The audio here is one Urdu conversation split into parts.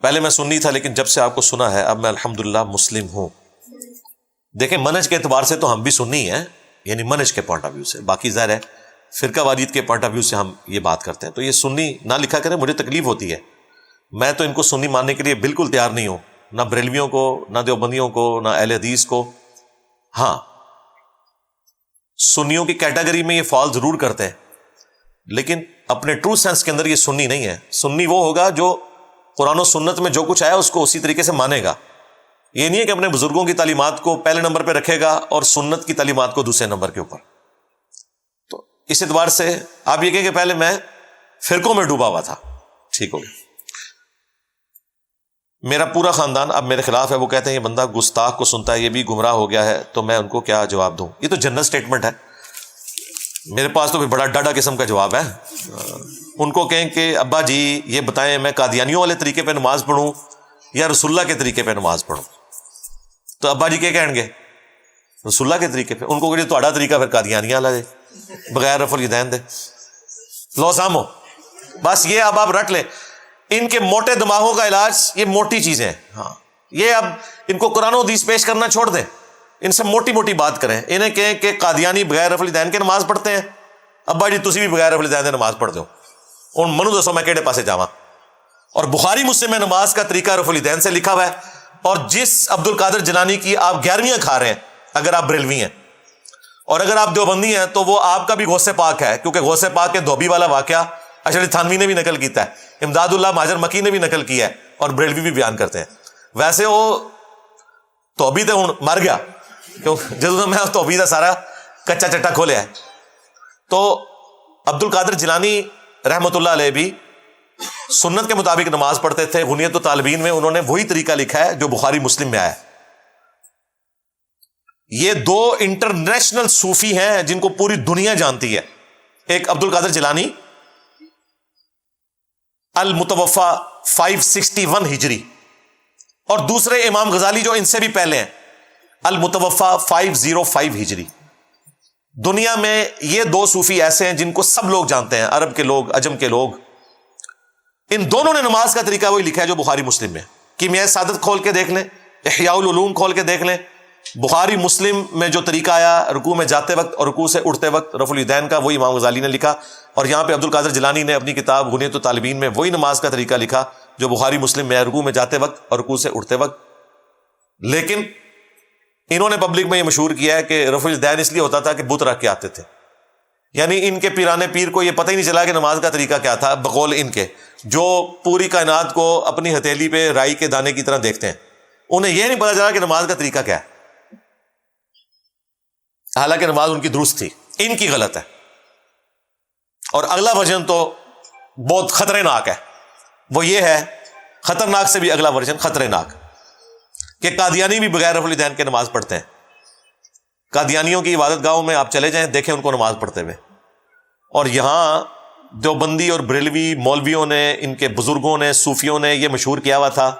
پہلے میں سنی تھا لیکن جب سے آپ کو سنا ہے اب میں الحمدللہ مسلم ہوں. دیکھیں منہج کے اعتبار سے تو ہم بھی سنی ہیں, یعنی منہج کے پوائنٹ آف ویو سے. باقی ظاہر ہے فرقہ واریت کے پوائنٹ آف ویو سے ہم یہ بات کرتے ہیں. تو یہ سنی نہ لکھا کریں, مجھے تکلیف ہوتی ہے. میں تو ان کو سنی ماننے کے لیے بالکل تیار نہیں ہوں, نہ بریلویوں کو, نہ دیوبندیوں کو, نہ اہل حدیث کو. ہاں سنیوں کی کیٹیگری میں یہ فال ضرور کرتے ہیں, لیکن اپنے ٹرو سینس کے اندر یہ سنی نہیں ہے. سنی وہ ہوگا جو قرآن و سنت میں جو کچھ آیا اس کو اسی طریقے سے مانے گا. یہ نہیں ہے کہ اپنے بزرگوں کی تعلیمات کو پہلے نمبر پہ رکھے گا اور سنت کی تعلیمات کو دوسرے نمبر کے اوپر. تو اس اعتبار سے آپ یہ کہیں کہ پہلے میں فرقوں میں ڈوبا ہوا تھا, ٹھیک ہو گیا. میرا پورا خاندان اب میرے خلاف ہے. وہ کہتے ہیں یہ بندہ گستاخ کو سنتا ہے, یہ بھی گمراہ ہو گیا ہے. تو میں ان کو کیا جواب دوں؟ یہ تو جنرل سٹیٹمنٹ ہے. میرے پاس تو بڑا ڈاڈا قسم کا جواب ہے. ان کو کہیں کہ ابا جی یہ بتائیں میں قادیانیوں والے طریقے پہ نماز پڑھوں یا رسول اللہ کے طریقے پہ نماز پڑھوں؟ تو ابا جی کیا کہیں گے؟ رسول اللہ کے طریقے پہ. ان کو کہ تہاڈا طریقہ پھر قادیانیاں والا ہے بغیر رفع الیدین دے. لو سامو بس یہ اب آپ رکھ لیں. ان کے موٹے دماغوں کا علاج یہ موٹی چیزیں ہیں. ہاں یہ اب ان کو قرآن و حدیث پیش کرنا چھوڑ دیں, ان سے موٹی موٹی بات کریں. انہیں کہیں کہ قادیانی بغیر رفع الیدین کے نماز پڑھتے ہیں. ابا جی تسی بھی بغیر رفع الیدین نماز پڑھ دو. ہوں منو دسو میں کہڑے پاسے جاواں؟ اور بخاری مسلم میں نماز کا طریقہ رفع الیدین سے لکھا ہوا ہے. اور جس عبد القادر جیلانی کی آپ 11ویں کھا رہے ہیں اگر آپ بریلوی ہیں, اور اگر آپ دیوبندی ہیں تو وہ آپ کا بھی غوث پاک ہے, کیونکہ غوث پاک کے دھوبی والا واقعہ اشعری تھانوی نے بھی نقل کیتا ہے, امداد اللہ مہاجر مکی نے بھی نقل کیا ہے, اور بریلوی بھی بیان کرتے ہیں. ویسے وہ دھوبی تو ہوں مر گیا, جدوں میں دھوبی کا سارا کچا چٹا کھولیا ہے. تو عبد القادر جیلانی رحمت اللہ علیہ بھی سنت کے مطابق نماز پڑھتے تھے. غنیت الطالبین میں انہوں نے وہی طریقہ لکھا ہے جو بخاری مسلم میں آیا ہے. یہ دو انٹرنیشنل صوفی ہیں جن کو پوری دنیا جانتی ہے. ایک عبد القادر جیلانی المتوفا 561 ہجری, اور دوسرے امام غزالی جو ان سے بھی پہلے ہیں المتوفا 505 ہجری. دنیا میں یہ دو صوفی ایسے ہیں جن کو سب لوگ جانتے ہیں, عرب کے لوگ, عجم کے لوگ. ان دونوں نے نماز کا طریقہ وہی لکھا ہے جو بخاری مسلم میں. کیمیاء سعادت کھول کے دیکھ لیں, احیاء العلوم کھول کے دیکھ لیں. بخاری مسلم میں جو طریقہ آیا رکوع میں جاتے وقت اور رکوع سے اٹھتے وقت رفع الیدین کا, وہی امام غزالی نے لکھا. اور یہاں پہ عبد القادر جیلانی نے اپنی کتاب غنیت الطالبین میں وہی نماز کا طریقہ لکھا جو بخاری مسلم میں رکوع میں جاتے وقت اور رکوع سے اٹھتے وقت. لیکن انہوں نے پبلک میں یہ مشہور کیا ہے کہ رفع الیدین اس لیے ہوتا تھا کہ بت رکھ کے آتے تھے. یعنی ان کے پیرانے پیر کو یہ پتہ ہی نہیں چلا کہ نماز کا طریقہ کیا تھا, بقول ان کے جو پوری کائنات کو اپنی ہتھیلی پہ رائی کے دانے کی طرح دیکھتے ہیں. انہیں یہ نہیں پتا چلا کہ نماز کا طریقہ کیا ہے, حالانکہ نماز ان کی درست تھی, ان کی غلط ہے. اور اگلا ورژن تو بہت خطرناک ہے. وہ یہ ہے, خطرناک سے بھی اگلا ورژن خطرناک, کہ قادیانی بھی بغیر رفع الیدین کے نماز پڑھتے ہیں. قادیانیوں کی عبادت گاہوں میں آپ چلے جائیں, دیکھیں ان کو نماز پڑھتے ہوئے. اور یہاں دیوبندی اور بریلوی مولویوں نے, ان کے بزرگوں نے, صوفیوں نے یہ مشہور کیا ہوا تھا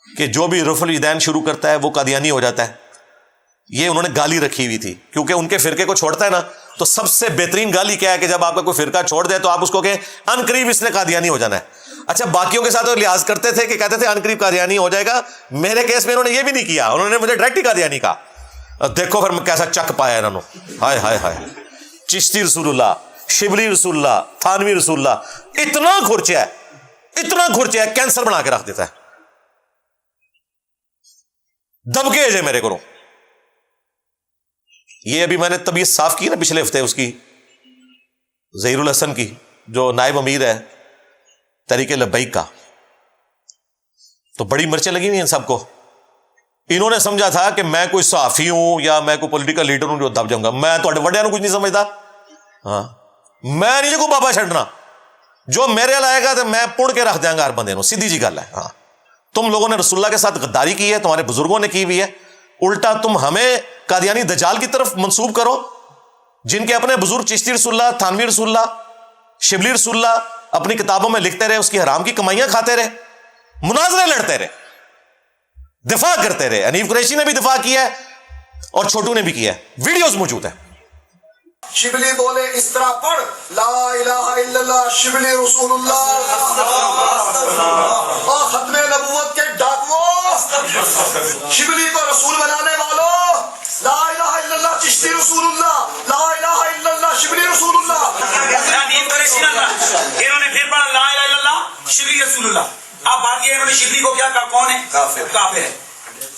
کہ جو بھی رفع الیدین شروع کرتا ہے وہ قادیانی ہو جاتا ہے. یہ انہوں نے گالی رکھی ہوئی تھی, کیونکہ ان کے فرقے کو چھوڑتا ہے نا, تو سب سے بہترین گالی کیا ہے کہ جب آپ کا کوئی فرقہ چھوڑ دے تو آپ اس کو کہیں ان قریب اس نے قادیانی ہو جانا ہے. اچھا باقیوں کے ساتھ وہ لحاظ کرتے تھے کہ کہتے تھے ان قریب قادیانی ہو جائے گا. میرے کیس میں انہوں نے یہ بھی نہیں کیا, انہوں نے مجھے ڈائریکٹ ہی قادیانی کہا. دیکھو پھر میں کیسا چک پایا انہوں نے, ہائے ہائے ہائے. چشتی رسول اللہ, شبلی رسول اللہ, تھانوی رسول اللہ, اتنا گھرچا ہے, اتنا گھرچا ہے, کینسر بنا کے رکھ دیتا ہے. دبکے جے میرے کو. یہ ابھی میں نے طبیعت صاف کی نا پچھلے ہفتے, اس کی ظہیر الحسن کی جو نائب امیر ہے تحریک لبیک کا, تو بڑی مرچیں لگی ہوئی ہیں سب کو. انہوں نے سمجھا تھا کہ میں کوئی صحافی ہوں یا میں کوئی پولیٹیکل لیڈر ہوں جو دب جاؤں گا. میں تو وڈیا کچھ نہیں سمجھتا, ہاں میں نہیں کو بابا چھڑنا, جو میرے لائے گا تو میں پڑ کے رکھ دیں گا ہر بندے نو. سیدھی جی گل ہے. ہاں تم لوگوں نے رسول اللہ کے ساتھ غداری کی ہے, تمہارے بزرگوں نے کی ہوئی ہے. الٹا تم ہمیں قادیانی دجال کی طرف منسوب کرو, جن کے اپنے بزرگ چشتی رسول اللہ, تھانوی رسول اللہ, شبلی رسول اللہ اپنی کتابوں میں لکھتے رہے, اس کی حرام کی کمائیاں کھاتے رہے, مناظرے لڑتے رہے, دفاع کرتے رہے. حنیف قریشی نے بھی دفاع کیا ہے اور چھوٹو نے بھی کیا ہے, ویڈیوز موجود ہیں. شبلی بولے اس طرح پڑھ لا الہ الا اللہ شبلی رسول اللہ اور ختم نبوت کے ڈاکوؤں شبلی کو رسول بنانے والوں لا الہ الا اللہ چشتی رسول اللہ لا الہ الا اللہ شبلی رسول اللہ. انہوں نے پھر پڑھا لا الہ الا اللہ شبلی رسول اللہ. اب بات یہ انہوں نے شبلی کو کیا کہا کون ہے؟ کافر ہے.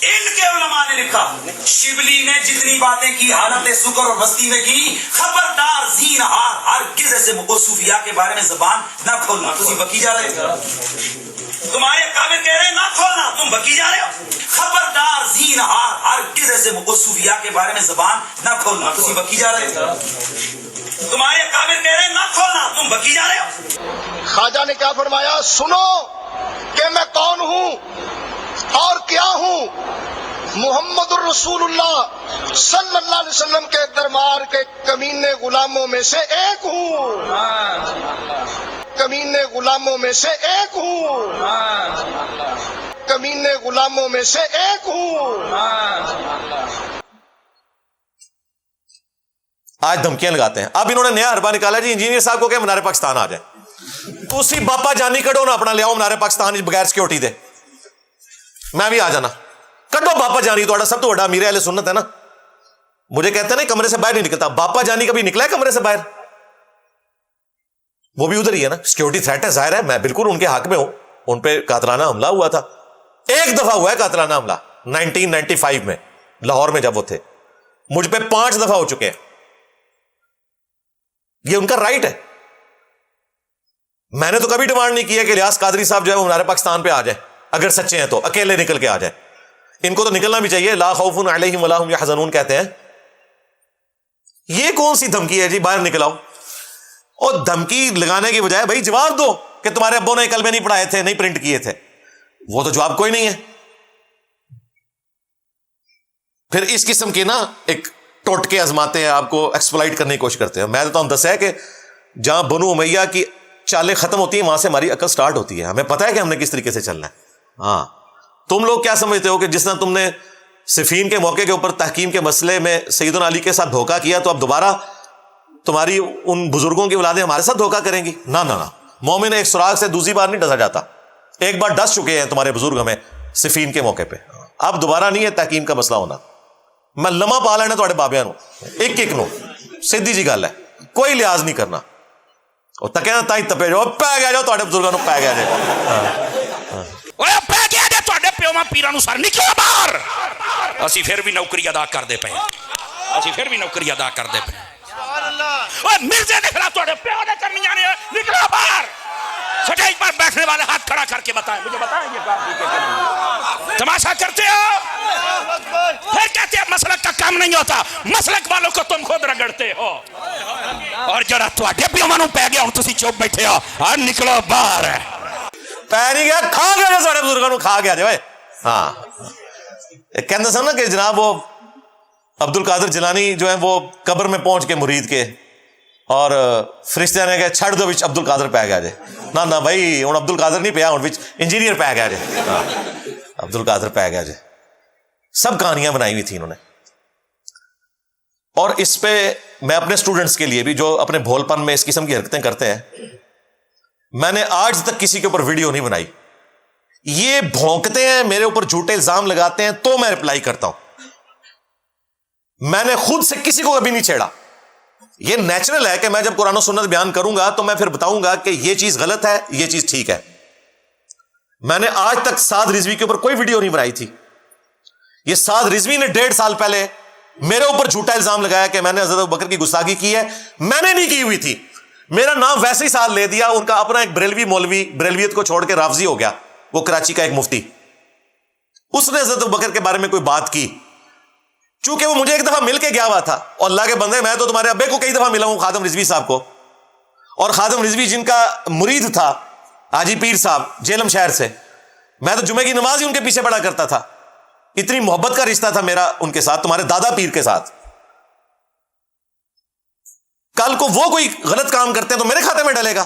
ان کے علماء نے لکھا شبلی نے جتنی باتیں کی حالت سکر اور مستی میں کی خبردار زینہار ہرگز ایسے صوفیاء کے بارے میں زبان نہ کھولنا. تم بکی جا رہے ہو, تمہارے کافر کہہ رہے ہیں نہ کھولنا, تم بکی جا رہے ہو. خبردار زینہار ہرگز ایسے صوفیاء کے بارے میں زبان نہ کھولنا. تم بکی جا رہے ہو, تمہارے کافر کہہ رہے ہیں نہ کھولنا, تم بکی جا رہے ہو. خواجہ نے کیا فرمایا سنو کہ میں کون ہوں اور کیا ہوں. محمد الرسول اللہ صلی اللہ علیہ وسلم کے دربار کے کمینے غلاموں میں سے ایک ہوں, کمینے غلاموں میں سے ایک ہوں, کمینے غلاموں میں سے ایک ہوں. آج دھمکیاں لگاتے ہیں. اب انہوں نے نیا حربہ نکالا جی انجینئر صاحب کو کہ منار پاکستان آ جائے. اسی باپا جانی کڈو نا اپنا لیا منار پاکستان بغیر سیکورٹی دے, میں بھی آ جانا. کڈو باپا جانی تو سب تو بڑا امیر اہل سنت ہے نا. مجھے کہتے ہیں نا کمرے سے باہر نہیں نکلتا. باپا جانی کبھی نکلا ہے کمرے سے باہر؟ وہ بھی ادھر ہی ہے نا. سیکورٹی تھریٹ ہے, ظاہر ہے میں بالکل ان کے حق میں ہوں. ان پہ قاتلانہ حملہ ہوا تھا, ایک دفعہ ہوا ہے قاتلانہ حملہ 1995 میں لاہور میں جب وہ تھے. مجھ پہ 5 دفعہ ہو چکے ہیں. یہ ان کا رائٹ ہے. میں نے تو کبھی ڈیمانڈ نہیں کیا کہ الیاس قادری صاحب جو ہے وہ منار پاکستان پہ آ جائیں, اگر سچے ہیں تو اکیلے نکل کے آ جائیں. ان کو تو نکلنا بھی چاہیے. لا خوف علیہم ولا هم یحزنون کہتے ہیں. یہ کون سی دھمکی ہے جی باہر نکل آؤ؟ اور دھمکی لگانے کی بجائے بھائی جواب دو کہ تمہارے ابو نے کلمے نہیں پڑھائے تھے, نہیں پرنٹ کیے تھے. وہ تو جواب کوئی نہیں ہے. پھر اس قسم کی نا ایک ٹوٹکے آزماتے ہیں, آپ کو ایکسپلائٹ کرنے کی کوشش کرتے ہیں. میں تو دس ہے کہ جہاں بنو امیہ کی چالیں ختم ہوتی ہیں وہاں سے ہماری عقل سٹارٹ ہوتی ہے. ہمیں پتہ ہے کہ ہم نے کس طریقے سے چلنا ہے. ہاں تم لوگ کیا سمجھتے ہو کہ جس طرح تم نے صفین کے موقع کے اوپر تحکیم کے مسئلے میں سیدنا علی کے ساتھ دھوکہ کیا تو اب دوبارہ تمہاری ان بزرگوں کی اولادیں ہمارے ساتھ دھوکہ کریں گی؟ نہ نہ نہ. مومن ایک سراغ سے دوسری بار نہیں ڈسا جاتا. ایک بار ڈس چکے ہیں تمہارے بزرگ ہمیں صفین کے موقع پہ, اب دوبارہ نہیں ہے تحکیم کا مسئلہ ہونا. میں لمحہ پا لینا تھوڑے بابیاں نو ایک ایک نو, سیدھی جی گل ہے, کوئی لحاظ نہیں کرنا. اور تکے نا تائیں تپے جو پہ گیا جو تھوڑے بزرگوں نو پہ گیا جائے پہ گیا جائے تھوڑے پیوما پیرانو سر نکلو باہر. اسی پھر بھی نوکری ادا کر دے پے, اسی پھر بھی نوکری ادا کر دے پے. مرزے نے خلاف تھوڑے پیو نے کرنی آنے نکلو باہر. سٹیج پر بیٹھنے والے ہاتھ کھڑا کر کے بتائیں, مجھے بتائیں یہ بات تماشا کرتے ہو. پھر کہتے ہیں مسلک کا کام نہیں ہوتا, مسلک والوں کو تم خود رگڑتے ہو. اور جڑا تواڈے پیوانوں پہ گیا ہوں تسی چپ بیٹھے ہو, اور نکلو باہر. پہ نہیں گیا, کھا گیا جو سارے بزرگوں نو کھا گیا جو. ہاں کہتے سن نا کہ جناب وہ عبد القادر جیلانی جو ہے وہ قبر میں پہنچ کے مرید کے, اور فرشتے نے کہا چھڑ دو وچ عبد القادر پہ گیا جے. نہ نہ بھائی ہوں عبد القادر نہیں پیا, ہوں وچ انجینئر پہ گیا جے. عبد القادر پہ گیا جے. سب کہانیاں بنائی ہوئی تھی انہوں نے. اور اس پہ میں اپنے اسٹوڈنٹس کے لیے بھی جو اپنے بھول پن میں اس قسم کی حرکتیں کرتے ہیں, میں نے آج تک کسی کے اوپر ویڈیو نہیں بنائی. یہ بھونکتے ہیں میرے اوپر جھوٹے الزام لگاتے ہیں تو میں رپلائی کرتا ہوں. میں نے خود سے کسی کو کبھی نہیں چھیڑا. یہ نیچرل ہے کہ میں جب قرآن و سنت بیان کروں گا تو میں پھر بتاؤں گا کہ یہ چیز غلط ہے, یہ چیز ٹھیک ہے. میں نے آج تک سعد رضوی کے اوپر کوئی ویڈیو نہیں بنائی تھی. یہ سعد رضوی نے 1.5 سال پہلے میرے اوپر جھوٹا الزام لگایا کہ میں نے حضرت ابوبکر کی گستاخی کی ہے. میں نے نہیں کی ہوئی تھی. میرا نام ویسے ہی ساتھ لے دیا. ان کا اپنا ایک بریلوی مولوی بریلویت کو چھوڑ کے رافضی ہو گیا, وہ کراچی کا ایک مفتی. اس نے حضرت ابوبکر کے بارے میں کوئی بات کی, چونکہ وہ مجھے ایک دفعہ مل کے گیا ہوا تھا. اور اللہ کے بندے, میں تو تمہارے ابے کو کئی دفعہ ملا ہوں, خادم رضوی صاحب کو. اور خادم رضوی جن کا مرید تھا حاجی پیر صاحب جیلم شہر سے, میں تو جمعے کی نماز ہی ان کے پیچھے پڑھا کرتا تھا. اتنی محبت کا رشتہ تھا میرا ان کے ساتھ, تمہارے دادا پیر کے ساتھ. کل کو وہ کوئی غلط کام کرتے ہیں تو میرے کھاتے میں ڈلے گا.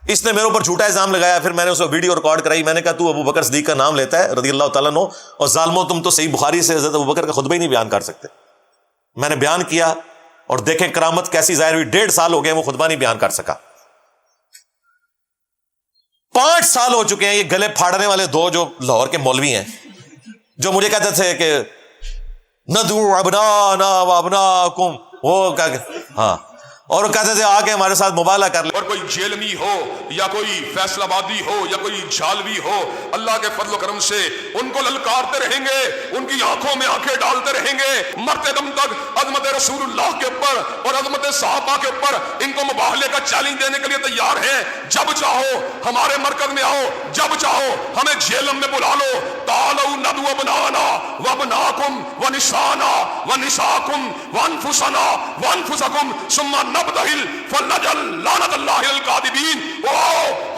اس نے میرے اوپر جھوٹا الزام لگایا. پھر میں نے اس کو ویڈیو ریکارڈ کرائی. میں نے کہا تو ابو بکر صدیق کا نام لیتا ہے رضی اللہ تعالیٰ عنہ, اور ظالموں تم تو صحیح بخاری سے حضرت ابو بکر کا خطبہ ہی نہیں بیان کر سکتے. میں نے بیان کیا اور دیکھیں کرامت کیسی ظاہر ہوئی. 1.5 سال ہو گئے وہ خطبہ نہیں بیان کر سکا. 5 سال ہو چکے ہیں یہ گلے پھاڑنے والے 2 جو لاہور کے مولوی ہیں جو مجھے کہتے تھے کہ ندعو ابنانا وابناکم، وہ ہاں، اور وہ کہتے تھے آ کے ہمارے ساتھ مبالغہ کر لیں. اور کوئی جیلمی ہو یا کوئی فیصل آبادی ہو یا کوئی جھالوی ہو، اللہ کے فضل و کرم سے ان کو للکارتے رہیں گے، ان کی آنکھوں میں آنکھیں ڈالتے رہیں گے مرتے دم تک. عظمت رسول اللہ کے اوپر اور عظمت صحابہ کے اوپر ان کو مباہلے کا چیلنج دینے کے لیے تیار ہیں. جب چاہو ہمارے مرکز میں آؤ، جب چاہو ہمیں جیلم میں بلا لو. تعالوا ندعو ابنانا وابناکم ونسانا ونساکم وانفسنا وانفسکم ثم نبتہل فلنجعل لعنت اللہ علی الکاذبین.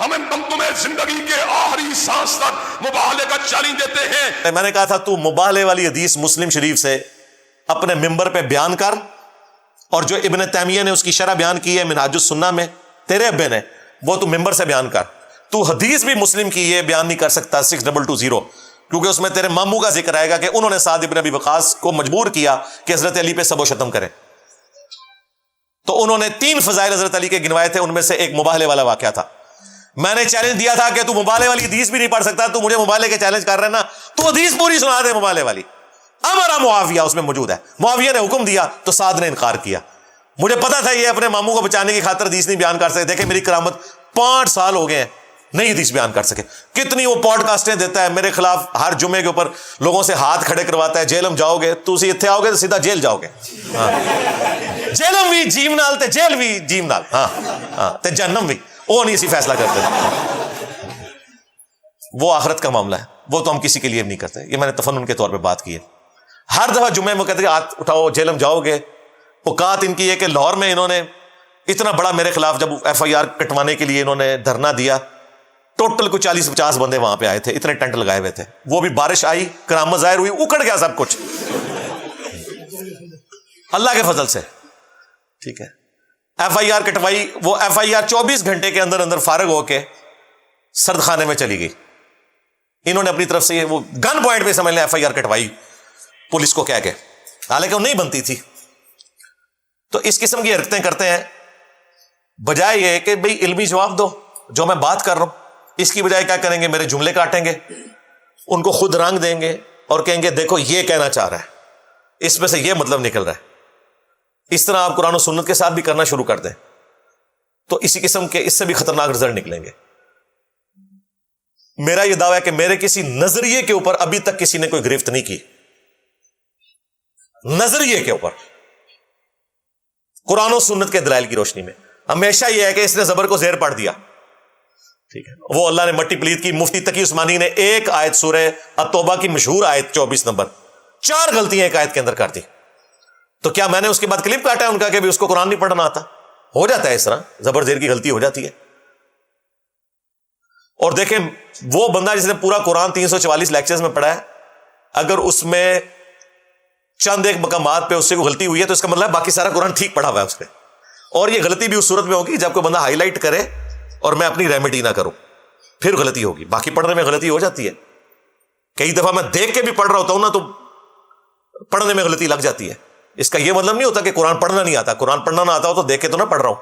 ہمیں تمہیں زندگی کے آخری سانس تک مباہلے کا چیلنج دیتے ہیں. میں نے کہا تھا تو مباہلے والی حدیث مسلم شریف سے اپنے ممبر پہ بیان کر، اور جو ابن تیمیہ نے اس کی شرح بیان کی ہے منہاج السنہ میں تیرے ابے نے، وہ تو ممبر سے بیان کر. تو حدیث بھی مسلم کی یہ بیان نہیں کر سکتا 6220، کیونکہ اس میں تیرے ماموں کا ذکر آئے گا کہ انہوں نے سعد ابن ابی وقاص کو مجبور کیا کہ حضرت علی پہ سب و شتم کرے. تو انہوں نے 3 فضائل حضرت علی کے گنوائے تھے، ان میں سے ایک مباہلے والا واقعہ تھا. میں نے چیلنج دیا تھا کہ تو مباہلے والی حدیث بھی نہیں پڑھ سکتا، تو مجھے مباہلے کے چیلنج کر رہے نا، تو حدیث پوری سنا دے مباہلے والی. امر معاویہ اس میں موجود ہے، معاویہ نے حکم دیا تو سعد نے انکار کیا. مجھے پتا تھا یہ اپنے ماموں کو بچانے کی خاطر حدیث نہیں بیان کر سکتے. دیکھیں میری کرامت 5 سال ہو گئے ہیں نہیں حدیث بیان کر سکے. کتنی وہ پوڈ کاسٹیں دیتا ہے میرے خلاف، ہر جمعے کے اوپر لوگوں سے ہاتھ کھڑے کرواتا ہے. جیلم جاؤ گے تو اسی اتنے آؤ گے تو سیدھا جیل جاؤ گے. جیلم بھی جیم نال تے جیل بھی جیم نال، ہاں تے جہنم بھی، وہ نہیں اسی فیصلہ کرتے. وہ آخرت کا معاملہ ہے، وہ تو ہم کسی کے لیے نہیں کرتے. یہ میں نے تفنن کے طور پہ بات کی ہے. ہر دفعہ جمعے میں کہتے ہیں ہاتھ اٹھاؤ جیلم جاؤ گے. اوقات ان کی ہے کہ لاہور میں انہوں نے اتنا بڑا میرے خلاف جب FIR کٹوانے کے لیے انہوں نے دھرنا دیا، ٹوٹل کو 40-50 بندے وہاں پہ آئے تھے، اتنے ٹینٹ لگائے ہوئے تھے. وہ بھی بارش آئی، کرامت ظاہر ہوئی، اکڑ گیا سب کچھ اللہ کے فضل سے. ٹھیک ہے، FIR کٹوائی. وہ FIR 24 گھنٹے کے اندر اندر فارغ ہو کے سرد خانے میں چلی گئی. انہوں نے اپنی طرف سے وہ گن پوائنٹ پہ سمجھ لیں FIR کٹوائی پولیس کو کہہ کے، حالانکہ وہ نہیں بنتی تھی. تو اس قسم کی حرکتیں کرتے ہیں، بجائے یہ کہ بھئی علمی جواب دو. جو میں بات کر رہا ہوں اس کی بجائے کیا کریں گے، میرے جملے کاٹیں گے، ان کو خود رنگ دیں گے اور کہیں گے دیکھو یہ کہنا چاہ رہا ہے، اس میں سے یہ مطلب نکل رہا ہے. اس طرح آپ قرآن و سنت کے ساتھ بھی کرنا شروع کر دیں تو اسی قسم کے اس سے بھی خطرناک رزلٹ نکلیں گے. میرا یہ دعویٰ ہے کہ میرے کسی نظریے کے اوپر ابھی تک کسی نے کوئی گرفت نہیں کی. نظریے کے اوپر قرآن و سنت کے دلائل کی روشنی میں ہمیشہ یہ ہے کہ اس نے زبر کو زیر پڑ دیا. ٹھیک ہے، وہ اللہ نے مٹی پلید کی. مفتی تقی عثمانی نے ایک آیت سورہ التوبہ کی مشہور آیت 24 نمبر 4 غلطیاں ایک آیت کے اندر کر دی. تو کیا میں نے اس کے بعد کلپ کاٹا ہے ان کا کہ بھی اس کو قرآن نہیں پڑھنا آتا؟ ہو جاتا ہے اس طرح، زبر زیر کی غلطی ہو جاتی ہے. اور دیکھیں وہ بندہ جس نے پورا قرآن 344 لیکچرز میں پڑھا ہے، اگر اس میں چند ایک مقامات پہ اس سے کوئی غلطی ہوئی ہے تو اس کا مطلب باقی سارا قرآن ٹھیک پڑھا ہوا ہے اس پہ. اور یہ غلطی بھی اس صورت میں ہوگی جب کوئی بندہ ہائی لائٹ کرے اور میں اپنی ریمیڈی نہ کروں، پھر غلطی ہوگی. باقی پڑھنے میں غلطی ہو جاتی ہے. کئی دفعہ میں دیکھ کے بھی پڑھ رہا ہوتا ہوں نا تو پڑھنے میں غلطی لگ جاتی ہے. اس کا یہ مطلب نہیں ہوتا کہ قرآن پڑھنا نہیں آتا. قرآن پڑھنا نہ آتا ہو تو دیکھ کے تو نہ پڑھ رہا ہوں.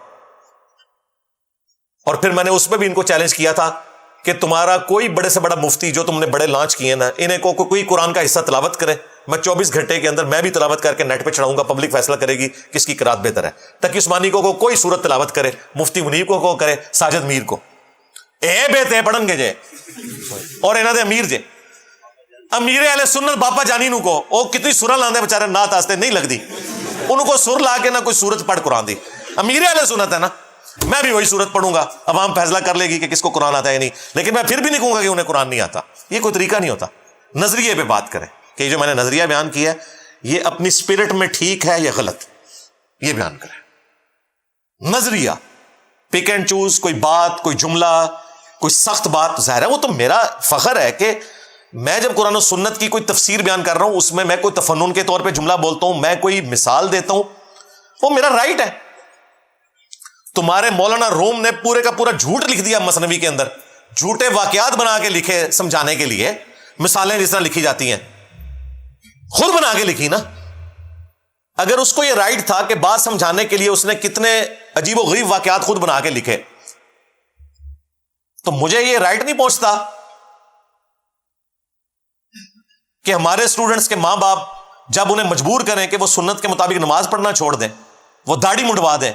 اور پھر میں نے اس میں بھی ان کو چیلنج کیا تھا کہ تمہارا کوئی بڑے سے بڑا مفتی جو تم نے بڑے لانچ کیے نا، انہیں کو کوئی قرآن کا حصہ تلاوت کرے. میں 24 گھنٹے کے اندر میں بھی تلاوت کر کے نیٹ پہ چڑھاؤں گا، پبلک فیصلہ کرے گی کس کی قرات بہتر ہے. تقی عثمانی کو کوئی سورت تلاوت کرے، مفتی منیب کو کرے، ساجد میر کو اے بہتے پڑھن گے جے، اور انہاں دے امیر جے امیر اہل سنت باپا جانی نو کو او کتنی سورہ لاندے بیچارے نعت واسطے نہیں لگدی، ان کو سر لا کے نہ کوئی سورت پڑھ قرآن دی. امیر اہل سنت ہے نا، میں بھی وہی سورت پڑھوں گا، عوام فیصلہ کر لے گی کہ کس کو قرآن آتا ہے نہیں. لیکن میں پھر بھی نہیں کہوں گا کہ انہیں قرآن نہیں آتا. یہ کوئی طریقہ نہیں ہوتا. نظریے پہ بات کریں کہ جو میں نے نظریہ بیان کیا ہے یہ اپنی اسپرٹ میں ٹھیک ہے یا غلط، یہ بیان کریں. نظریہ پک اینڈ چوز، کوئی بات، کوئی جملہ، کوئی سخت بات، ظاہر ہے وہ تو میرا فخر ہے کہ میں جب قرآن و سنت کی کوئی تفسیر بیان کر رہا ہوں اس میں میں کوئی تفنن کے طور پہ جملہ بولتا ہوں، میں کوئی مثال دیتا ہوں، وہ میرا رائٹ ہے. تمہارے مولانا روم نے پورے کا پورا جھوٹ لکھ دیا مثنوی کے اندر، جھوٹے واقعات بنا کے لکھے سمجھانے کے لیے. مثالیں جس طرح لکھی جاتی ہیں خود بنا کے لکھی نا. اگر اس کو یہ رائٹ تھا کہ بات سمجھانے کے لیے اس نے کتنے عجیب و غریب واقعات خود بنا کے لکھے، تو مجھے یہ رائٹ نہیں پہنچتا کہ ہمارے اسٹوڈنٹس کے ماں باپ جب انہیں مجبور کریں کہ وہ سنت کے مطابق نماز پڑھنا چھوڑ دیں، وہ داڑھی منڈوا دیں،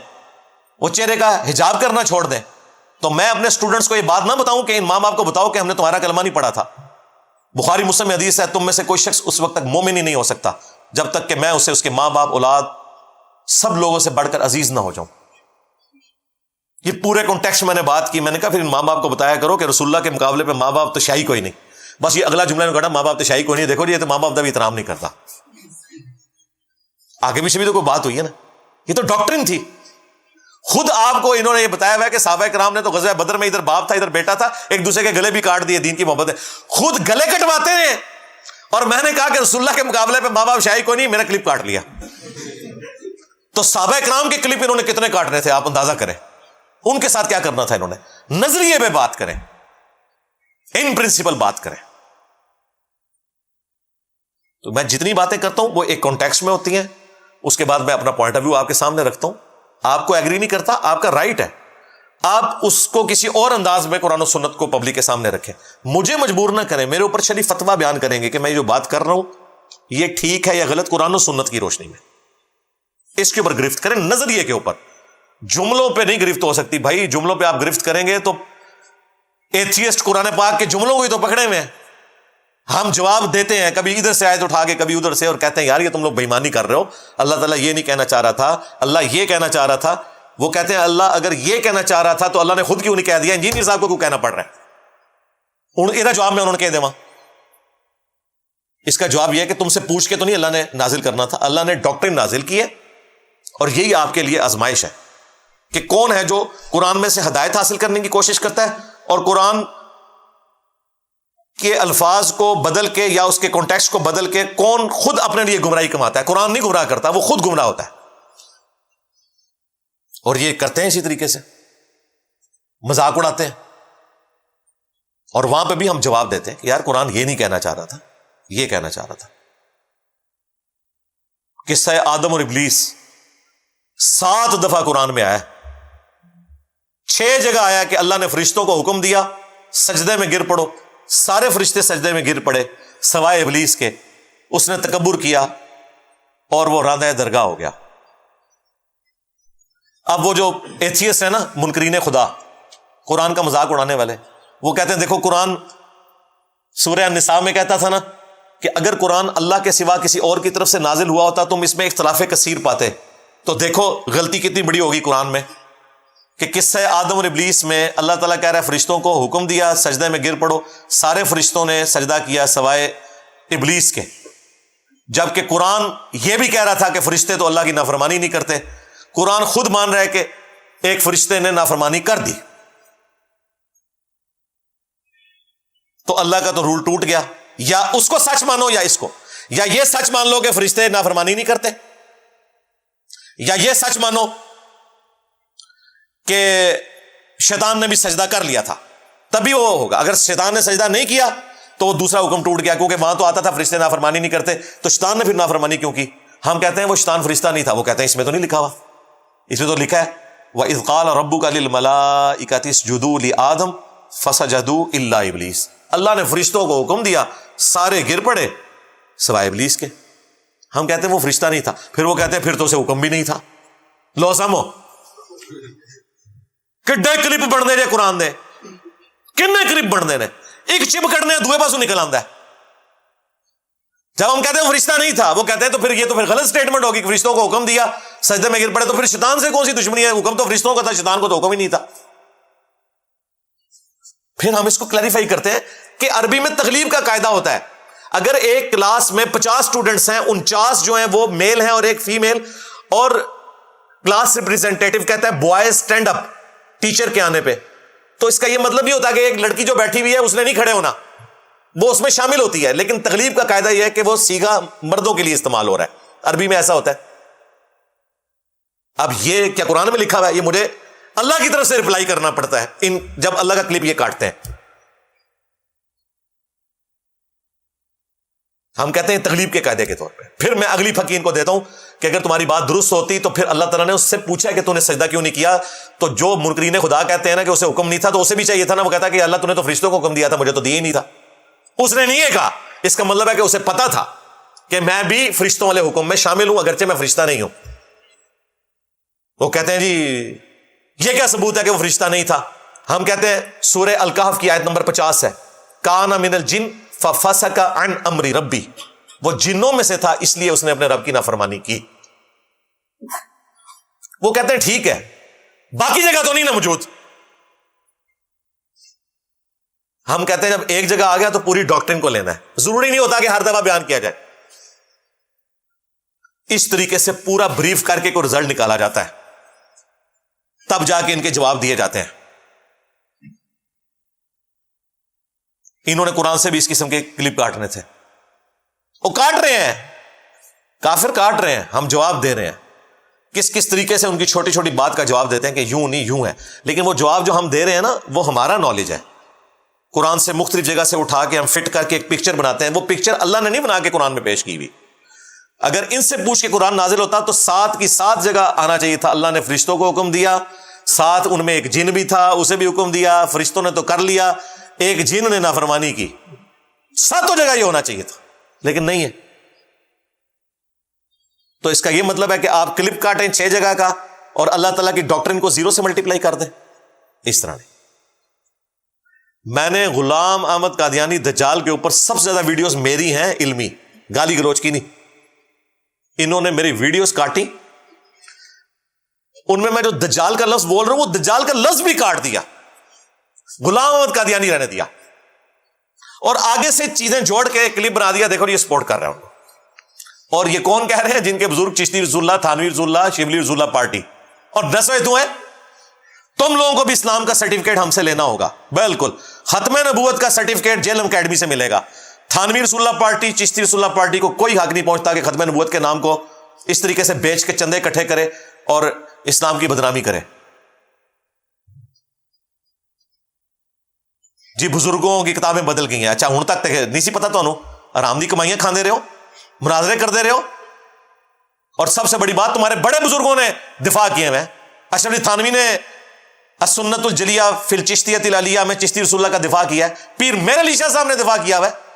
وہ چہرے کا حجاب کرنا چھوڑ دیں، تو میں اپنے اسٹوڈنٹس کو یہ بات نہ بتاؤں کہ ان ماں باپ کو بتاؤ کہ ہم نے تمہارا کلمہ نہیں پڑھا تھا۔ بخاری مسلم میں حدیث ہے، تم میں سے کوئی شخص اس وقت تک مومن ہی نہیں ہو سکتا جب تک کہ میں اسے اس کے ماں باپ، اولاد، سب لوگوں سے بڑھ کر عزیز نہ ہو جاؤں۔ یہ پورے کانٹیکسٹ میں نے بات کی، میں نے کہا پھر ان ماں باپ کو بتایا کرو کہ رسول اللہ کے مقابلے پہ ماں باپ تو شاہی کوئی نہیں۔ بس یہ اگلا جملہ میں کہا ماں باپ تو شاہی کوئی نہیں، دیکھو یہ تو ماں باپ کا بھی احترام نہیں کرتا۔ آگے پیچھے بھی تو کوئی بات ہوئی ہے نا، یہ تو ڈاکٹرن تھی۔ خود آپ کو انہوں نے یہ بتایا ہوا ہے کہ صحابہ کرام نے تو غزوہ بدر میں ادھر باپ تھا ادھر بیٹا تھا، ایک دوسرے کے گلے بھی کاٹ دیے، دین کی محبت ہے، خود گلے کٹواتے ہیں۔ اور میں نے کہا کہ رسول اللہ کے مقابلے پہ ماں باپ شاہی کوئی نہیں، میرا کلپ کاٹ لیا۔ تو صحابہ کرام کے کلپ انہوں نے کتنے کاٹنے تھے آپ اندازہ کریں، ان کے ساتھ کیا کرنا تھا انہوں نے۔ نظریے پہ بات کریں، ان پرنسپل بات کریں۔ تو میں جتنی باتیں کرتا ہوں وہ ایک کانٹیکسٹ میں ہوتی ہیں، اس کے بعد میں اپنا پوائنٹ آف ویو آپ کے سامنے رکھتا ہوں۔ آپ کو ایگری نہیں کرتا، آپ کا رائٹ ہے، آپ اس کو کسی اور انداز میں قرآن و سنت کو پبلک کے سامنے رکھیں، مجھے مجبور نہ کریں، میرے اوپر شریف فتویٰ بیان کریں گے کہ میں جو بات کر رہا ہوں یہ ٹھیک ہے یا غلط قرآن و سنت کی روشنی میں۔ اس کے اوپر گرفت کریں، نظریے کے اوپر، جملوں پہ نہیں گرفت ہو سکتی بھائی۔ جملوں پہ آپ گرفت کریں گے تو ایتھیسٹ قرآن پاک کے جملوں کو ہی تو پکڑے ہوئے ہیں۔ ہم جواب دیتے ہیں کبھی ادھر سے آیت اٹھا کے کبھی ادھر سے، اور کہتے ہیں یار یہ تم لوگ بےایمانی کر رہے ہو، اللہ تعالیٰ یہ نہیں کہنا چاہ رہا تھا، اللہ یہ کہنا چاہ رہا تھا۔ وہ کہتے ہیں اللہ اگر یہ کہنا چاہ رہا تھا تو اللہ نے خود کیوں نہیں کہہ دیا، انجینئر صاحب کو کیوں کہنا پڑ رہا ہے؟ یہ جواب میں انہوں نے کہہ دیا، اس کا جواب یہ ہے کہ تم سے پوچھ کے تو نہیں اللہ نے نازل کرنا تھا، اللہ نے ڈاکٹرن نازل کی ہے، اور یہی آپ کے لیے آزمائش ہے کہ کون ہے جو قرآن میں سے ہدایت حاصل کرنے کی کوشش کرتا ہے اور قرآن کے الفاظ کو بدل کے یا اس کے کانٹیکسٹ کو بدل کے کون خود اپنے لیے گمراہی کماتا ہے۔ قرآن نہیں گمراہ کرتا، وہ خود گمراہ ہوتا ہے، اور یہ کرتے ہیں اسی طریقے سے، مذاق اڑاتے ہیں، اور وہاں پہ بھی ہم جواب دیتے ہیں کہ یار قرآن یہ نہیں کہنا چاہ رہا تھا، یہ کہنا چاہ رہا تھا۔ قصہ آدم اور ابلیس 7 دفعہ قرآن میں آیا، 6 جگہ آیا کہ اللہ نے فرشتوں کو حکم دیا سجدے میں گر پڑو، سارے فرشتے سجدے میں گر پڑے سوائے ابلیس کے، اس نے تکبر کیا اور وہ راندہ درگاہ ہو گیا۔ اب وہ جو ایتھیسٹ ہے نا، منکرین خدا، قرآن کا مذاق اڑانے والے، وہ کہتے ہیں دیکھو قرآن سورہ النساء میں کہتا تھا نا کہ اگر قرآن اللہ کے سوا کسی اور کی طرف سے نازل ہوا ہوتا تم اس میں اختلاف کثیر پاتے، تو دیکھو غلطی کتنی بڑی ہوگی قرآن میں کہ قصہ آدم اور ابلیس میں اللہ تعالیٰ کہہ رہا ہے فرشتوں کو حکم دیا سجدے میں گر پڑو، سارے فرشتوں نے سجدہ کیا سوائے ابلیس کے، جبکہ قرآن یہ بھی کہہ رہا تھا کہ فرشتے تو اللہ کی نافرمانی نہیں کرتے۔ قرآن خود مان رہا ہے کہ ایک فرشتے نے نافرمانی کر دی، تو اللہ کا تو رول ٹوٹ گیا۔ یا اس کو سچ مانو یا اس کو، یا یہ سچ مان لو کہ فرشتے نافرمانی نہیں کرتے، یا یہ سچ مانو کہ شیطان نے بھی سجدہ کر لیا تھا، تبھی وہ ہوگا۔ اگر شیطان نے سجدہ نہیں کیا تو وہ دوسرا حکم ٹوٹ گیا، کیونکہ وہاں تو آتا تھا فرشتے نافرمانی نہیں کرتے، تو شیطان نے پھر نافرمانی کیوں کی؟ ہم کہتے ہیں وہ شیطان فرشتہ نہیں تھا، وہ کہتے ہیں اس میں تو نہیں لکھا ہوا، اس میں تو لکھا ہے وَإِذْ قَالَ رَبُّكَ لِلْمَلَائِكَةِ اسْجُدُوا لِآدَمَ فَسَجَدُوا إِلَّا إِبْلِيسَ، اللہ نے فرشتوں کو حکم دیا سارے گر پڑے سوائے ابلیس کے۔ ہم کہتے ہیں وہ فرشتہ نہیں تھا، پھر وہ کہتے ہیں پھر تو اسے حکم بھی نہیں تھا۔ لو سامو کڈے کلپ بڑھنے جے قرآن دے، کنے کلپ بڑھنے نے، ایک چپ کٹنے دوے پاسوں نکل آندا ہے۔ جب ہم کہتے ہیں فرشتہ نہیں تھا، وہ کہتے ہیں تو پھر یہ تو پھر غلط سٹیٹمنٹ ہوگی کہ فرشتوں کو حکم دیا سجدے میں گر پڑے، تو پھر شیطان سے کون سی دشمنی ہے؟ حکم تو فرشتوں کا تھا، شیطان کو تو حکم ہی نہیں تھا۔ پھر ہم اس کو کلیریفائی کرتے ہیں کہ عربی میں تغلیب کا قاعدہ ہوتا ہے، اگر ایک کلاس میں 50 اسٹوڈنٹس ہیں، 49 جو ہیں وہ میل ہیں اور ایک فیمیل، اور کلاس ریپریزنٹیٹو کہتا ہے بوائز اسٹینڈ اپ ٹیچر کے آنے پہ، تو اس کا یہ مطلب نہیں ہوتا کہ ایک لڑکی جو بیٹھی ہوئی ہے اس نے نہیں کھڑے ہونا، وہ اس میں شامل ہوتی ہے، لیکن تغلیب کا قاعدہ یہ ہے کہ وہ صیغہ مردوں کے لیے استعمال ہو رہا ہے، عربی میں ایسا ہوتا ہے۔ اب یہ کیا قرآن میں لکھا ہوا ہے؟ یہ مجھے اللہ کی طرف سے رپلائی کرنا پڑتا ہے جب اللہ کا کلپ یہ کاٹتے ہیں۔ ہم کہتے ہیں تغلیب کے قاعدے کے طور پہ. پھر میں اگلی فقین کو دیتا ہوں کہ اگر تمہاری بات درست ہوتی تو پھر اللہ تعالیٰ نے اس سے پوچھا کہ تو نے سجدہ کیوں نہیں کیا, تو جو منکرین خدا کہتے ہیں نا کہ اسے حکم نہیں تھا, تو اسے بھی چاہیے تھا نا, وہ کہتا کہ اللہ تو نے تو فرشتوں کو حکم دیا تھا, مجھے تو دیا ہی نہیں تھا. اس نے نہیں کہا, اس کا مطلب ہے کہ اسے پتا تھا کہ میں بھی فرشتوں والے حکم میں شامل ہوں اگرچہ میں فرشتہ نہیں ہوں. وہ کہتے ہیں جی یہ کیا ثبوت ہے کہ وہ فرشتہ نہیں تھا؟ ہم کہتے ہیں سورہ الکہف کی آیت نمبر 50 ہے, کان من الجن ففسق عن امر ربی, وہ جنوں میں سے تھا اس لیے اس نے اپنے رب کی نافرمانی کی. وہ کہتے ہیں ٹھیک ہے, باقی جگہ تو نہیں نا موجود. ہم کہتے ہیں جب ایک جگہ آ گیا تو پوری ڈاکٹرن کو لینا ہے, ضروری نہیں ہوتا کہ ہر دفعہ بیان کیا جائے. اس طریقے سے پورا بریف کر کے کوئی رزلٹ نکالا جاتا ہے, تب جا کے ان کے جواب دیے جاتے ہیں. انہوں نے قرآن سے بھی اس قسم کے کلپ کاٹنے تھے, وہ کاٹ رہے ہیں, کافر کاٹ رہے ہیں, ہم جواب دے رہے ہیں. کس طریقے سے ان کی چھوٹی چھوٹی بات کا جواب دیتے ہیں کہ یوں نہیں یوں ہے, لیکن وہ جواب جو ہم دے رہے ہیں نا وہ ہمارا نالج ہے. قرآن سے مختلف جگہ سے اٹھا کے ہم فٹ کر کے ایک پکچر بناتے ہیں. وہ پکچر اللہ نے نہیں بنا کے قرآن میں پیش کی ہوئی. اگر ان سے پوچھ کے قرآن نازل ہوتا تو 7 کی 7 جگہ آنا چاہیے تھا. اللہ نے فرشتوں کو حکم دیا, 7 ان میں ایک جن بھی تھا, اسے بھی حکم دیا, فرشتوں نے تو کر لیا, ایک جن نے نافرمانی کی. 7 جگہ یہ ہونا چاہیے تھا, لیکن نہیں ہے. تو اس کا یہ مطلب ہے کہ آپ کلپ کاٹیں 6 جگہ کا اور اللہ تعالیٰ کی ڈاکٹرن کو 0 سے ملٹیپلائی کر دیں. اس طرح نہیں. میں نے غلام احمد قادیانی دجال کے اوپر سب سے زیادہ ویڈیوز میری ہیں, علمی, گالی گلوچ کی نہیں. انہوں نے میری ویڈیوز کاٹی, ان میں جو دجال کا لفظ بول رہا ہوں وہ دجال کا لفظ بھی کاٹ دیا, غلام احمد قادیانی رہنے دیا, اور آگے سے چیزیں جوڑ کے کلپ بنا دیا, دیکھو یہ سپورٹ کر رہے ہیں. اور یہ کون کہہ رہے ہیں؟ جن کے بزرگ چشتی رسول اللہ, تھانوی رسول اللہ, شبلی رسول اللہ پارٹی. اور 10 تو ہیں. تم لوگوں کو بھی اسلام کا سرٹیفکیٹ ہم سے لینا ہوگا. بالکل, ختم نبوت کا سرٹیفکیٹ جیلم اکیڈمی سے ملے گا. تھانوی رسول اللہ پارٹی, چشتی رسول اللہ پارٹی کو کوئی حق نہیں پہنچتا کہ ختم نبوت کے نام کو اس طریقے سے بیچ کے چندے اکٹھے کرے اور اسلام کی بدنامی کرے. جی بزرگوں کی کتابیں بدل گئی ہیں. اچھا ہوں تک نہیں سی پتا تو آرام دی کمائیاں کھاندے رہے ہو, مناظرے کرتے رہے ہو, اور سب سے بڑی بات تمہارے بڑے بزرگوں نے دفاع کیے ہیں. اشرف علی تھانوی نے السنت الجلیہ فی الچشتیۃ العلیہ میں چشتی رسول اللہ کا دفاع کیا ہے. پیر میرے علی شاہ صاحب نے دفاع کیا ہوا ہے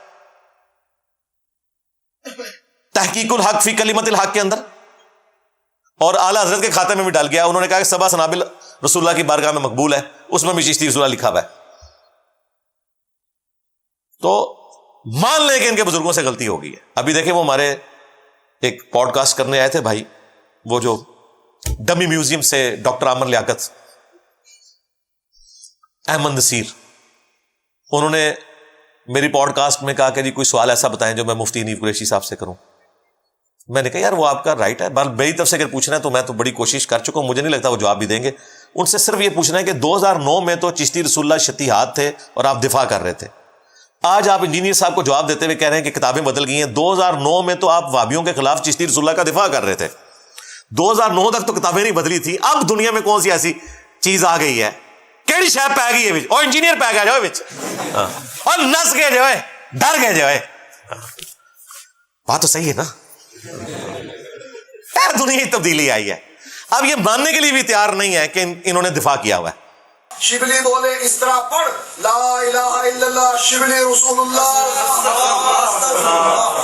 تحقیق الحق فی کلمت الحق کے اندر, اور اعلیٰ حضرت کے کھاتے میں بھی ڈال گیا. انہوں نے کہا کہ سبا سنابل رسول اللہ کی بارگاہ میں مقبول ہے, اس میں بھی چشتی رسول اللہ لکھا ہوا ہے. تو مان لیں کہ ان کے بزرگوں سے غلطی ہو گئی ہے. ابھی دیکھیں وہ ہمارے ایک پوڈ کاسٹ کرنے آئے تھے بھائی, وہ جو ڈمی میوزیم سے ڈاکٹر عامر لیاقت, احمد نصیر, انہوں نے میری پوڈ کاسٹ میں کہا کہ جی کوئی سوال ایسا بتائیں جو میں مفتی انیف قریشی صاحب سے کروں. میں نے کہا یار وہ آپ کا رائٹ ہے, میری طرف سے اگر پوچھنا ہے تو میں تو بڑی کوشش کر چکا ہوں, مجھے نہیں لگتا وہ جواب بھی دیں گے. ان سے صرف یہ پوچھنا ہے کہ 2009 میں تو چشتی رسول اللہ شتیہات تھے اور آپ دفاع کر رہے تھے. آج آپ انجینئر صاحب کو جواب دیتے ہوئے کہہ رہے ہیں کہ کتابیں بدل گئی ہیں. 2009 میں تو آپ وہابیوں کے خلاف چشتی رسول اللہ کا دفاع کر رہے تھے. 2009 تک تو کتابیں نہیں بدلی تھی. اب دنیا میں کون سی ایسی چیز آ گئی ہے, کیڑی شے پی گئی ہے, اور انجینئر پی گیا جو اور نس گئے جو ہے, ڈر گئے جو ہے. بات تو صحیح ہے نا, دنیا کی تبدیلی آئی ہے. اب یہ ماننے کے لیے بھی تیار نہیں ہے کہ انہوں نے دفاع کیا ہوا ہے. شبلی بولے اس طرح پڑھ, لا الہ الا اللہ شبلی رسول اللہ.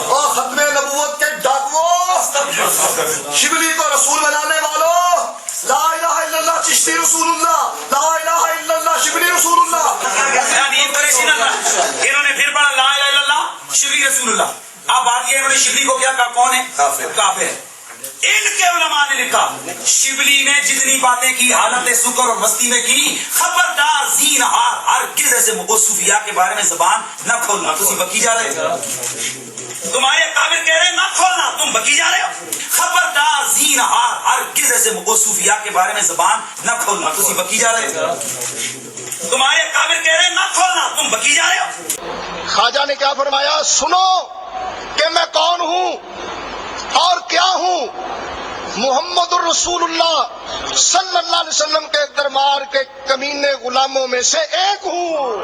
اور ختم نبوت کے ڈاکوؤں, شبلی کو رسول بنانے والوں, لا الہ الا اللہ چشتی رسول اللہ, لا الہ الا اللہ شبلی رسول اللہ. انہوں نے پھر پڑھا لا الہ الا اللہ شبلی رسول اللہ. اب بات یہ, انہوں نے شبلی کو کیا کہا, کون ہے؟ کافر ہے. ان کے علماء نے لکھا شبلی نے جتنی باتیں کی حالت سکر اور مستی میں کی, خبردار زینہار ہرگز ایسے صوفیاء کے بارے میں زبان نہ کھولنا. تم بکی جا رہے ہو, تمہارے قابل کہہ رہے ہیں نہ کھولنا, تم بکی جا رہے ہو. خبردار زینہار ہرگز ایسے صوفیاء کے بارے میں زبان نہ کھولنا. تم بکی جا رہے ہو, تمہارے قابل کہہ رہے ہیں نہ کھولنا, تم بکی جا رہے ہو. خواجہ نے کیا فرمایا, سنو کہ میں کون ہوں اور کیا ہوں. محمد الرسول اللہ صلی اللہ علیہ وسلم کے دربار کے کمینے غلاموں میں سے ایک ہوں.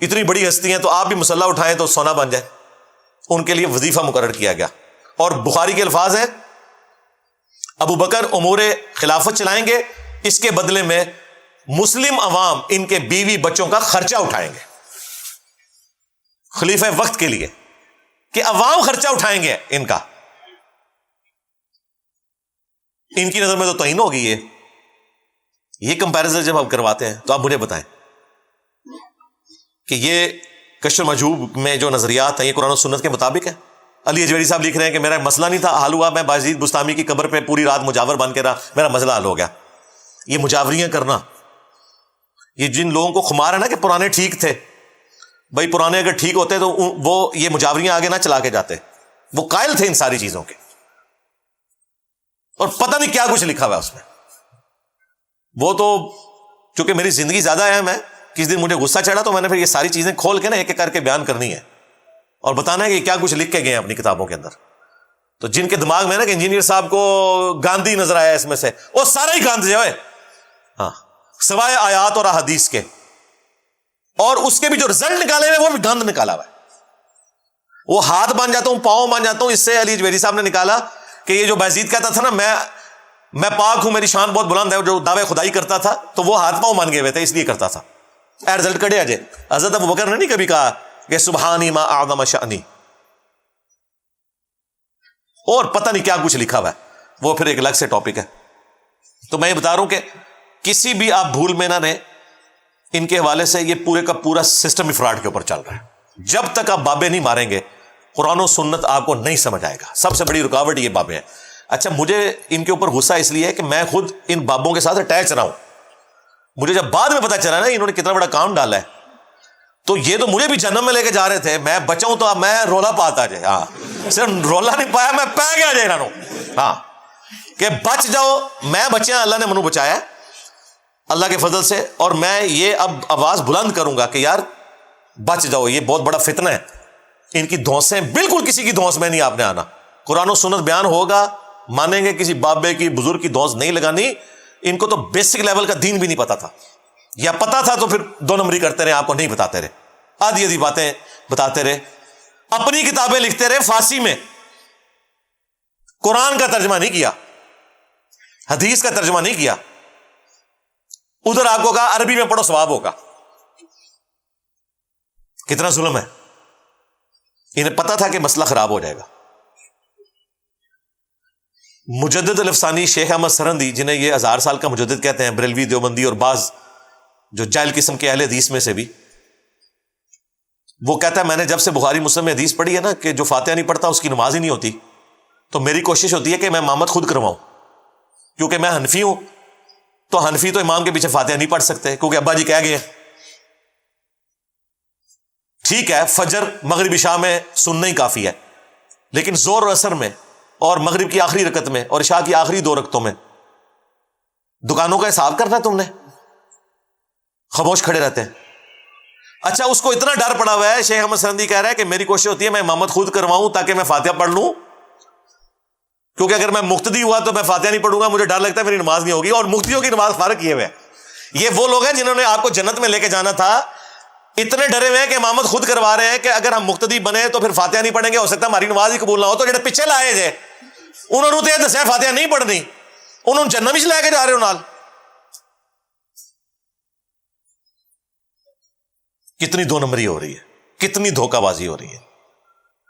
اتنی بڑی ہستی ہیں تو آپ بھی مسلح اٹھائیں تو سونا بن جائے. ان کے لیے وظیفہ مقرر کیا گیا. اور بخاری کے الفاظ ہیں ابو بکر امور خلافت چلائیں گے, اس کے بدلے میں مسلم عوام ان کے بیوی بچوں کا خرچہ اٹھائیں گے. خلیفہ وقت کے لیے کہ عوام خرچہ اٹھائیں گے ان کا. ان کی نظر میں تو توہین ہوگی. یہ کمپیریزن جب آپ کرواتے ہیں تو آپ مجھے بتائیں کہ یہ کشف المحجوب میں جو نظریات ہیں یہ قرآن و سنت کے مطابق ہے؟ علی اجویری صاحب لکھ رہے ہیں کہ میرا مسئلہ نہیں تھا حل ہوا, میں بازید بستامی کی قبر پہ پوری رات مجاور بن کے رہا, میرا مسئلہ حل ہو گیا. یہ مجاوریاں کرنا, یہ جن لوگوں کو خمار ہے نا کہ پرانے ٹھیک تھے, بھائی پرانے اگر ٹھیک ہوتے تو وہ یہ مجاوریاں آگے نہ چلا کے جاتے. وہ قائل تھے ان ساری چیزوں کے, اور پتہ نہیں کیا کچھ لکھا ہوا ہے اس میں. وہ تو چونکہ میری زندگی زیادہ اہم ہے, کس دن مجھے غصہ چڑھا تو میں نے پھر یہ ساری چیزیں کھول کے نا ایک ایک کر کے بیان کرنی ہے اور بتانا ہے کہ کیا کچھ لکھ کے گئے ہیں اپنی کتابوں کے اندر. تو جن کے دماغ میں نا کہ انجینئر صاحب کو گاندھی نظر آیا اس میں سے, وہ سارا ہی گاندھی ہے ہاں, سوائے آیات اور احادیث کے. اور اس کے بھی جو رزلٹ نکالے ہوئے وہ بھی گاندھ نکالا ہوا ہے. وہ ہاتھ مان جاتا ہوں, پاؤں مان جاتا ہوں. اس سے علی اجویری صاحب نے نکالا کہ یہ جو بازید کہتا تھا نا میں پاک ہوں, میری شان بہت بلند ہے, جو دعوے خدائی کرتا تھا تو وہ ہاتھ پاؤں مان گئے ہوئے تھے, اس لیے کرتا تھا. اے رزلٹ کڑے اجے حضرت ابو بکر نے نہیں کبھی کہا کہ سبحانی ما اعظم شأنی, اور پتہ نہیں کیا کچھ لکھا ہوا ہے. وہ پھر ایک الگ سے ٹاپک ہے. تو میں یہ بتا رہا ہوں کہ کسی بھی آپ بھول میں نہ رہیں, ان کے حوالے سے یہ پورے کا پورا سسٹم ہی فراڈ کے اوپر چل رہا ہے. جب تک آپ بابے نہیں ماریں گے قرآن و سنت آپ کو نہیں سمجھ آئے گا. سب سے بڑی رکاوٹ یہ بابے ہیں. اچھا, مجھے ان کے اوپر غصہ اس لیے ہے کہ میں خود ان بابوں کے ساتھ اٹیچ رہا ہوں. مجھے جب بعد میں پتا چلا نا انہوں نے کتنا بڑا کام ڈالا ہے, تو یہ تو مجھے بھی جنم میں لے کے جا رہے تھے. میں بچاؤں تو اب میں رولا پاتا جائے. ہاں, صرف رولا نہیں پایا, میں پہ گیا جائے انہوں. ہاں, کہ بچ جاؤ. میں بچیا, اللہ نے منو بچایا اللہ کے فضل سے. اور میں یہ اب آواز بلند کروں گا کہ یار بچ جاؤ, یہ بہت بڑا فتنہ ہے. ان کی دھونسیں, بالکل کسی کی دھونس میں نہیں آپ نے آنا. قرآن و سنت بیان ہوگا, مانیں گے, کسی بابے کی بزرگ کی دھونس نہیں لگانی. ان کو تو بیسک لیول کا دین بھی نہیں پتا تھا, یا پتا تھا تو پھر 2 نمبری کرتے رہے, آپ کو نہیں بتاتے رہے, آدھی آدھی باتیں بتاتے رہے. اپنی کتابیں لکھتے رہے فارسی میں, قرآن کا ترجمہ نہیں کیا, حدیث کا ترجمہ نہیں کیا. ادھر آپ کو کہا عربی میں پڑھو ثواب ہوگا. کتنا ظلم ہے. انہیں پتا تھا کہ مسئلہ خراب ہو جائے گا. مجدد الافسانی شیخ احمد سرندی, جنہیں یہ 1000 سال کا مجدد کہتے ہیں, بریلوی, دیوبندی اور بعض جو جاہل قسم کے اہل حدیث میں سے بھی, وہ کہتا ہے میں نے جب سے بخاری مسلم میں حدیث پڑھی ہے نا کہ جو فاتحہ نہیں پڑھتا اس کی نماز ہی نہیں ہوتی, تو میری کوشش ہوتی ہے کہ میں امامت خود کرواؤں. کیونکہ میں حنفی ہوں, تو حنفی تو امام کے پیچھے فاتحہ نہیں پڑھ سکتے, کیونکہ ابا جی کہہ گئے. ٹھیک ہے, فجر مغرب عشاء میں سننا ہی کافی ہے, لیکن زور اور اثر میں اور مغرب کی آخری رکعت میں اور عشاء کی آخری 2 رکعتوں میں دکانوں کا حساب کرنا تم نے, خاموش کھڑے رہتے ہیں. اچھا, اس کو اتنا ڈر پڑا ہوا ہے, شیخ احمد سرندی کہہ رہا ہے کہ میری کوشش ہوتی ہے میں امامت خود کرواؤں تاکہ میں فاتحہ پڑھ لوں, کیونکہ اگر میں مقتدی ہوا تو میں فاتحہ نہیں پڑھوں گا, مجھے ڈر لگتا ہے میری نماز نہیں ہوگی. اور مقتدیوں کی نماز فارغ کیے ہوئے ہیں. یہ وہ لوگ ہیں جنہوں نے آپ کو جنت میں لے کے جانا تھا, اتنے ڈرے ہوئے ہیں کہ امامت خود کروا رہے ہیں کہ اگر ہم مقتدی بنے تو پھر فاتحہ نہیں پڑھیں گے, ہو سکتا ہے ہماری نماز ہی قبول نہ ہو. تو جڑے پیچھے لائے تھے انہوں نے تو دسیا فاتحہ نہیں پڑھنی, انہوں نے جنت میں لے کے جا رہے ہو نال. کتنی 2 نمبری ہو رہی ہے, کتنی دھوکہ بازی ہو رہی ہے.